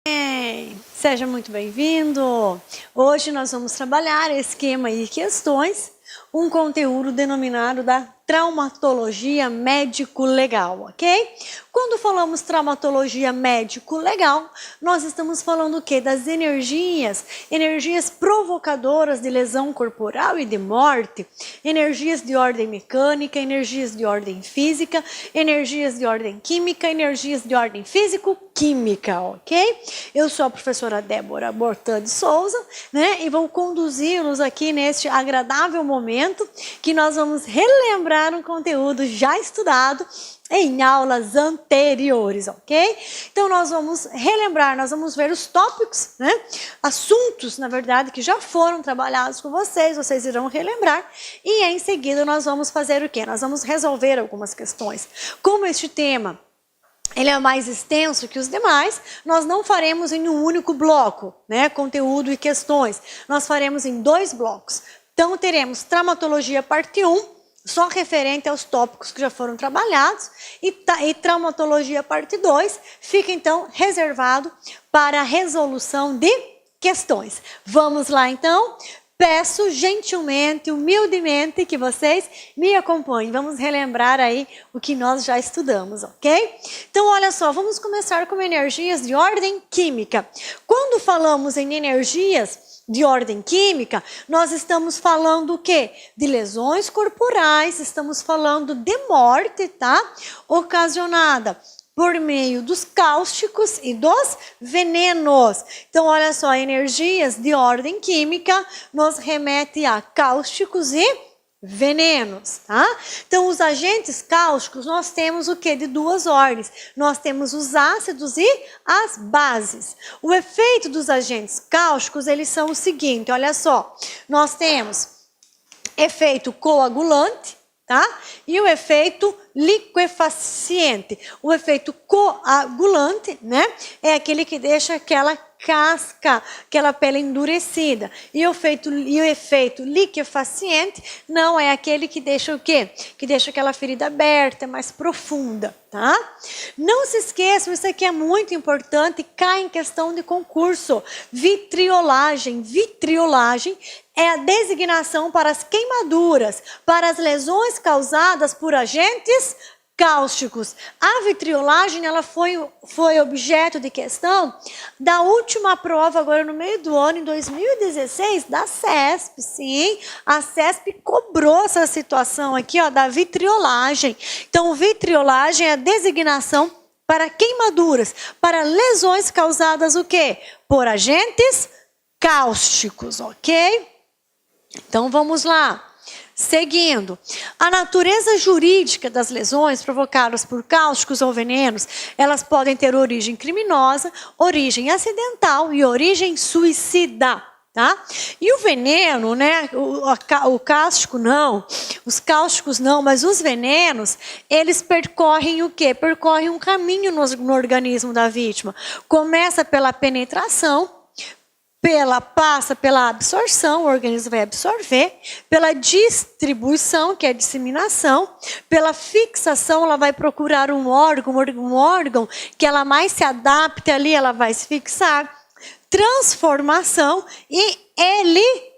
Seja muito bem-vindo! Hoje nós vamos trabalhar esquema e questões, um conteúdo denominado da traumatologia médico-legal, ok? Quando falamos traumatologia médico-legal, nós estamos falando o quê? Das energias provocadoras de lesão corporal e de morte, energias de ordem mecânica, energias de ordem física, energias de ordem química, energias de ordem físico-química, ok? Eu sou a professora Débora Bortã de Souza, né? E vou conduzi-los aqui neste agradável momento que nós vamos relembrar um conteúdo já estudado em aulas anteriores, ok? Então nós vamos relembrar, nós vamos ver os tópicos, né? Assuntos, na verdade, que já foram trabalhados com vocês irão relembrar e em seguida nós vamos fazer o quê? Nós vamos resolver algumas questões. Como este tema ele é mais extenso que os demais, nós não faremos em um único bloco, né? Conteúdo e questões. Nós faremos em 2 blocos. Então teremos traumatologia parte 1, só referente aos tópicos que já foram trabalhados, e traumatologia parte 2 fica então reservado para a resolução de questões. Vamos lá então? Peço gentilmente, humildemente que vocês me acompanhem. Vamos relembrar aí o que nós já estudamos, ok? Então olha só, vamos começar com energias de ordem química. Quando falamos em energias de ordem química, nós estamos falando o quê? De lesões corporais, estamos falando de morte, tá? Ocasionada por meio dos cáusticos e dos venenos. Então, olha só, energias de ordem química nos remete a cáusticos e venenos, tá? Então, os agentes cáusticos, nós temos o quê? De 2 ordens. Nós temos os ácidos e as bases. O efeito dos agentes cáusticos, eles são o seguinte, olha só. Nós temos efeito coagulante, tá? E o efeito liquefaciente. O efeito coagulante, né? É aquele que deixa aquela casca, aquela pele endurecida. E o efeito liquefaciente não é aquele que deixa o quê? Que deixa aquela ferida aberta, mais profunda, tá? Não se esqueçam, isso aqui é muito importante, cai em questão de concurso. Vitriolagem. Vitriolagem é a designação para as queimaduras, para as lesões causadas por agentes cáusticos. A vitriolagem, ela foi objeto de questão da última prova, agora no meio do ano, em 2016, da CESP, sim. A CESP cobrou essa situação aqui, ó, da vitriolagem. Então, vitriolagem é a designação para queimaduras, para lesões causadas o quê? Por agentes cáusticos, ok? Então, vamos lá. Seguindo, a natureza jurídica das lesões provocadas por cáusticos ou venenos, elas podem ter origem criminosa, origem acidental e origem suicida, tá? E o veneno, né, o cáustico não, os cáusticos não, mas os venenos, eles percorrem o quê? Percorrem um caminho no organismo da vítima. Começa pela penetração, passa pela absorção, o organismo vai absorver, pela distribuição, que é a disseminação, pela fixação, ela vai procurar um órgão que ela mais se adapte ali, ela vai se fixar, transformação e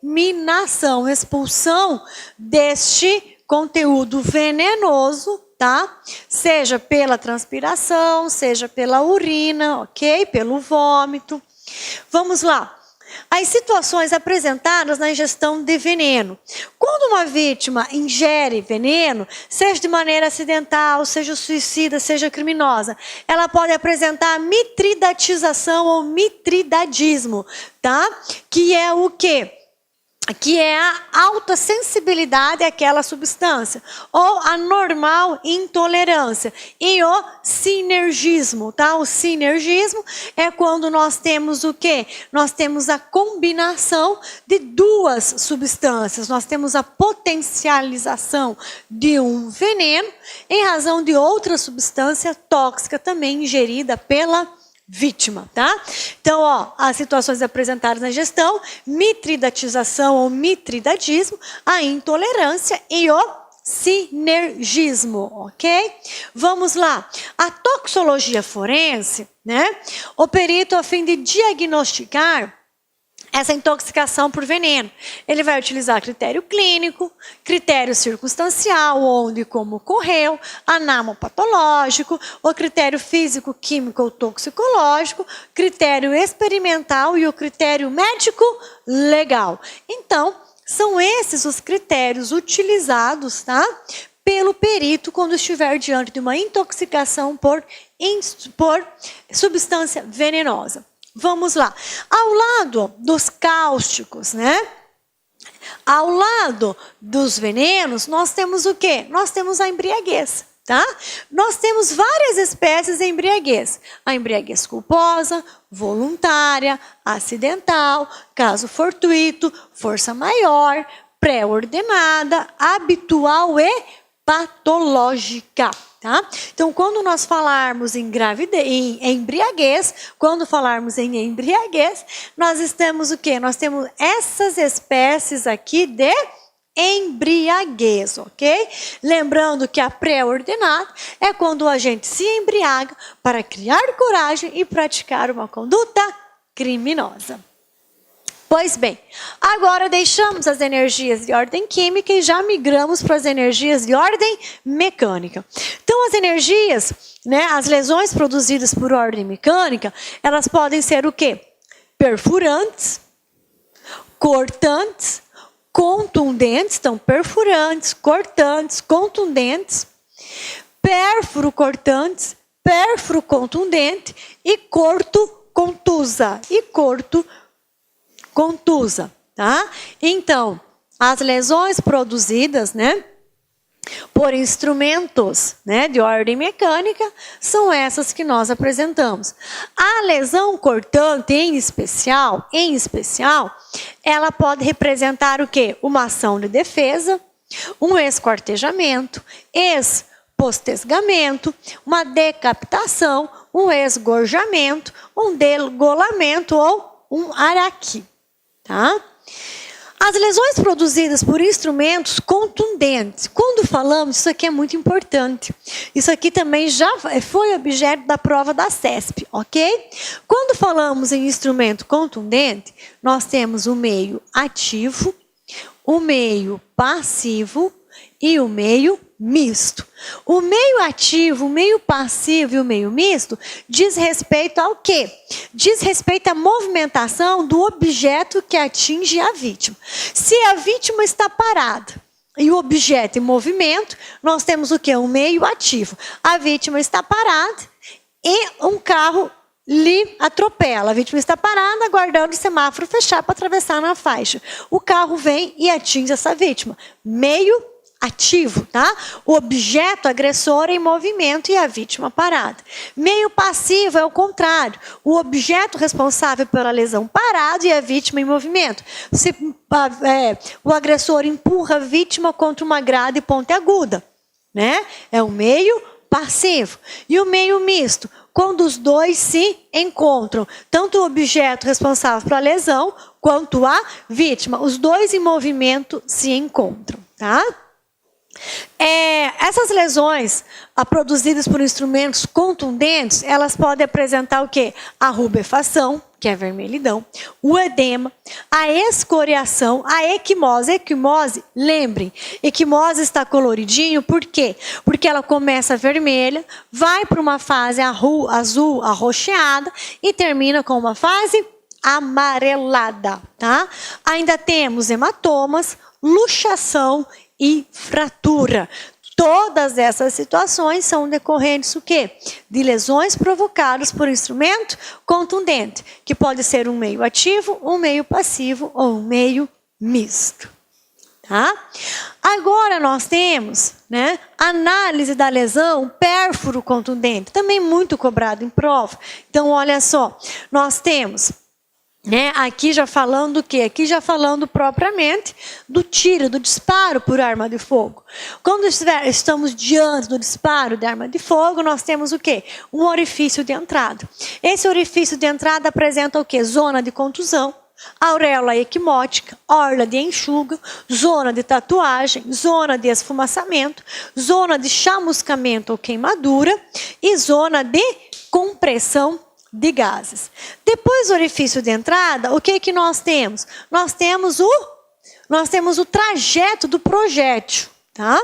eliminação, expulsão deste conteúdo venenoso, tá? Seja pela transpiração, seja pela urina, ok? Pelo vômito. Vamos lá. As situações apresentadas na ingestão de veneno. Quando uma vítima ingere veneno, seja de maneira acidental, seja suicida, seja criminosa, ela pode apresentar mitridatização ou mitridadismo, tá? Que é o quê? Que é a alta sensibilidade àquela substância, ou a normal intolerância, e o sinergismo, tá? O sinergismo é quando nós temos o quê? Nós temos a combinação de 2 substâncias, nós temos a potencialização de um veneno em razão de outra substância tóxica também ingerida pela vítima, tá? Então, ó, as situações apresentadas na gestão, mitridatização ou mitridadismo, a intolerância e o sinergismo, ok? Vamos lá. A toxicologia forense, né? O perito, a fim de diagnosticar essa intoxicação por veneno, ele vai utilizar critério clínico, critério circunstancial, onde e como ocorreu, anamopatológico, o critério físico, químico ou toxicológico, critério experimental e o critério médico legal. Então, são esses os critérios utilizados, tá? Pelo perito quando estiver diante de uma intoxicação por substância venenosa. Vamos lá. Ao lado dos cáusticos, né? Ao lado dos venenos, nós temos o quê? Nós temos a embriaguez, tá? Nós temos várias espécies de embriaguez. A embriaguez culposa, voluntária, acidental, caso fortuito, força maior, pré-ordenada, habitual e patológica. Tá? Então, quando nós falarmos em embriaguez, nós temos o quê? Nós temos essas espécies aqui de embriaguez, ok? Lembrando que a pré-ordenada é quando a gente se embriaga para criar coragem e praticar uma conduta criminosa. Pois bem, agora deixamos as energias de ordem química e já migramos para as energias de ordem mecânica. Então, as energias, né, as lesões produzidas por ordem mecânica, elas podem ser o quê? Perfurantes, cortantes, contundentes, então perfurantes, cortantes, contundentes, pérfuro-cortantes, pérfuro-contundente e corto-contusa, contusa, tá? Então, as lesões produzidas, né, por instrumentos, né, de ordem mecânica, são essas que nós apresentamos. A lesão cortante, em especial, ela pode representar o quê? Uma ação de defesa, um esquartejamento, postesgamento, uma decapitação, um esgorjamento, um degolamento ou um araqui. Tá? As lesões produzidas por instrumentos contundentes. Quando falamos, isso aqui é muito importante. Isso aqui também já foi objeto da prova da CESP, ok? Quando falamos em instrumento contundente, nós temos o meio ativo, o meio passivo e o meio misto. O meio ativo, o meio passivo e o meio misto diz respeito ao quê? Diz respeito à movimentação do objeto que atinge a vítima. Se a vítima está parada e o objeto em movimento, nós temos o quê? Um meio ativo. A vítima está parada e um carro lhe atropela. A vítima está parada, aguardando o semáforo fechar para atravessar na faixa. O carro vem e atinge essa vítima. Meio ativo, tá? O objeto agressor em movimento e a vítima parada. Meio passivo é o contrário. O objeto responsável pela lesão parado e a vítima em movimento. O agressor empurra a vítima contra uma grade pontiaguda, né? É o meio passivo. E o meio misto, quando os dois se encontram, tanto o objeto responsável pela lesão quanto a vítima, os dois em movimento se encontram, tá? Essas lesões produzidas por instrumentos contundentes, elas podem apresentar o quê? A rubefação, que é a vermelhidão, o edema, a escoriação, a equimose. Equimose, lembrem, equimose está coloridinho, por quê? Porque ela começa vermelha, vai para uma fase azul arroxeada e termina com uma fase amarelada, tá? Ainda temos hematomas, luxação e fratura. Todas essas situações são decorrentes do quê? De lesões provocadas por instrumento contundente, que pode ser um meio ativo, um meio passivo ou um meio misto. Tá? Agora nós temos, né, análise da lesão pérfuro contundente, também muito cobrado em prova. Então, olha só, nós temos, né, aqui já falando o quê? Aqui já falando propriamente do tiro, do disparo por arma de fogo. Quando estamos diante do disparo de arma de fogo, nós temos o quê? Um orifício de entrada. Esse orifício de entrada apresenta o quê? Zona de contusão, auréola equimótica, orla de enxuga, zona de tatuagem, zona de esfumaçamento, zona de chamuscamento ou queimadura e zona de compressão de gases. Depois do orifício de entrada, o que nós temos? Nós temos o trajeto do projétil. Tá?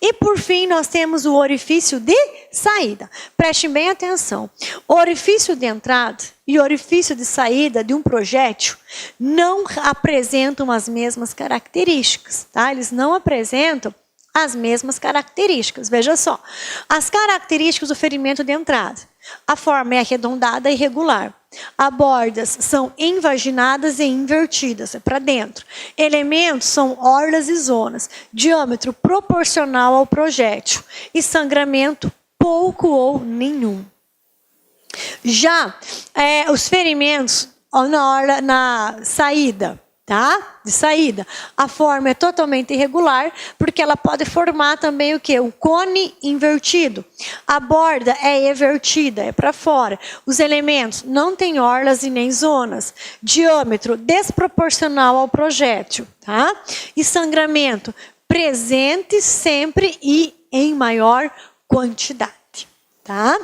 E por fim nós temos o orifício de saída. Prestem bem atenção. O orifício de entrada e o orifício de saída de um projétil não apresentam as mesmas características. Tá? Eles não apresentam as mesmas características. Veja só. As características do ferimento de entrada. A forma é arredondada e irregular. As bordas são invaginadas e invertidas, é para dentro. Elementos são orlas e zonas. Diâmetro proporcional ao projétil. E sangramento pouco ou nenhum. Já os ferimentos na saída, tá? De saída, a forma é totalmente irregular, porque ela pode formar também o quê? Um cone invertido. A borda é evertida, é para fora. Os elementos não têm orlas e nem zonas. Diâmetro desproporcional ao projétil, tá? E sangramento presente sempre e em maior quantidade, tá?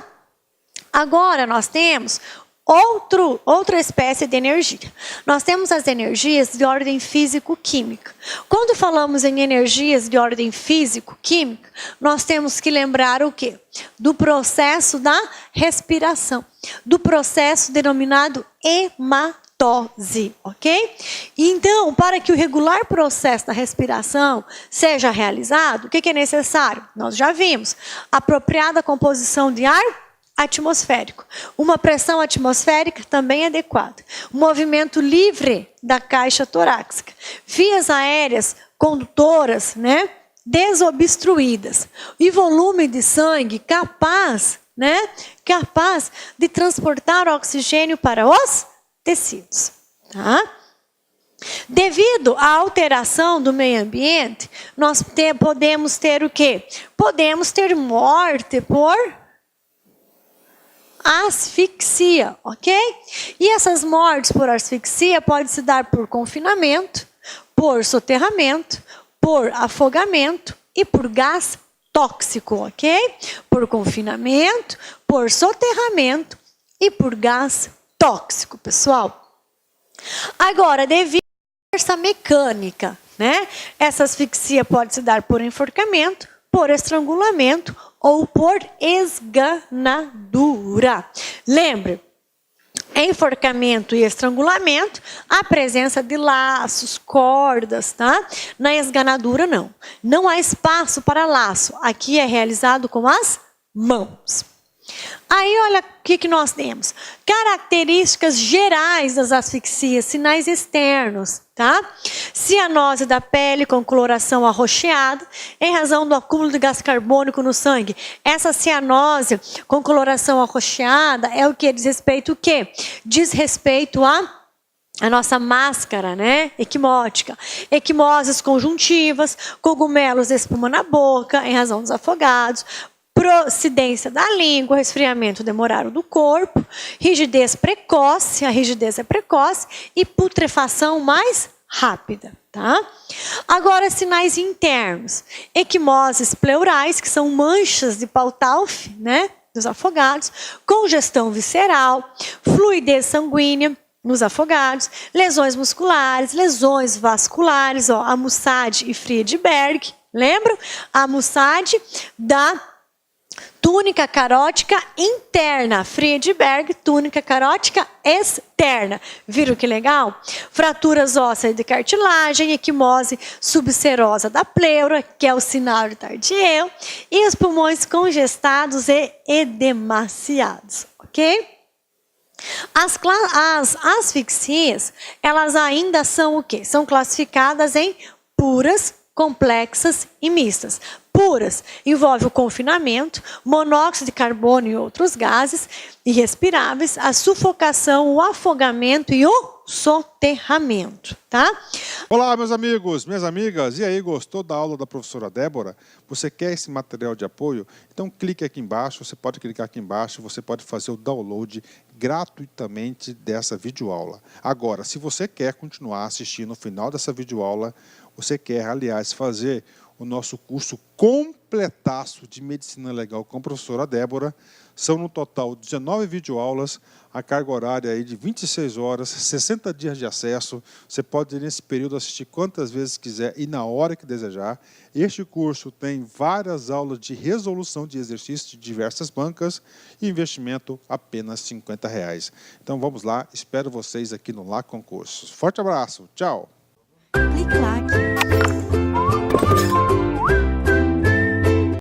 Agora nós temos outra espécie de energia. Nós temos as energias de ordem físico-química. Quando falamos em energias de ordem físico-química, nós temos que lembrar o quê? Do processo da respiração, do processo denominado hematose, ok? Então, para que o regular processo da respiração seja realizado, o que é necessário? Nós já vimos. Apropriada composição de ar atmosférico. Uma pressão atmosférica também adequada. Um movimento livre da caixa torácica. Vias aéreas condutoras, né, desobstruídas. E volume de sangue capaz de transportar oxigênio para os tecidos. Tá? Devido à alteração do meio ambiente, nós podemos ter o quê? Podemos ter morte por asfixia, ok? E essas mortes por asfixia podem se dar por confinamento, por soterramento, por afogamento e por gás tóxico, ok? Por confinamento, por soterramento e por gás tóxico, pessoal. Agora, devido à força mecânica, né? Essa asfixia pode se dar por enforcamento, por estrangulamento ou por esganadura. Lembre, enforcamento e estrangulamento, a presença de laços, cordas, tá? Na esganadura, não. Não há espaço para laço. Aqui é realizado com as mãos. Aí, olha o que nós temos. Características gerais das asfixias, sinais externos, tá? Cianose da pele com coloração arroxeada, em razão do acúmulo de gás carbônico no sangue. Essa cianose com coloração arroxeada é o que diz respeito o quê? Diz respeito a nossa máscara, né, equimótica. Equimoses conjuntivas, cogumelos de espuma na boca, em razão dos afogados, procidência da língua, resfriamento demorado do corpo, rigidez precoce, a rigidez é precoce, e putrefação mais rápida, tá? Agora, sinais internos. Equimoses pleurais, que são manchas de Pautalf, né, dos afogados, congestão visceral, fluidez sanguínea nos afogados, lesões musculares, lesões vasculares, ó, a Mussad e Friedberg, lembram? A Mussad da túnica carótica interna, Friedberg, túnica carótica externa. Viram que legal? Fraturas ósseas de cartilagem, equimose subserosa da pleura, que é o sinal de Tardieu, e os pulmões congestados e edemaciados, ok? As asfixias, elas ainda são o quê? São classificadas em puras, complexas e mistas. Puras envolve o confinamento, monóxido de carbono e outros gases irrespiráveis, a sufocação, o afogamento e o soterramento, tá? Olá, meus amigos, minhas amigas. E aí, gostou da aula da professora Débora? Você quer esse material de apoio? Então clique aqui embaixo, você pode clicar aqui embaixo, você pode fazer o download gratuitamente dessa videoaula. Agora, se você quer continuar assistindo no final dessa videoaula, você quer, aliás, fazer o nosso curso completaço de Medicina Legal com a professora Débora, são no total 19 videoaulas, a carga horária aí de 26 horas, 60 dias de acesso. Você pode, nesse período, assistir quantas vezes quiser e na hora que desejar. Este curso tem várias aulas de resolução de exercícios de diversas bancas e investimento apenas R$ 50. Então vamos lá, espero vocês aqui no Lá Concursos. Forte abraço, tchau! Clique lá aqui.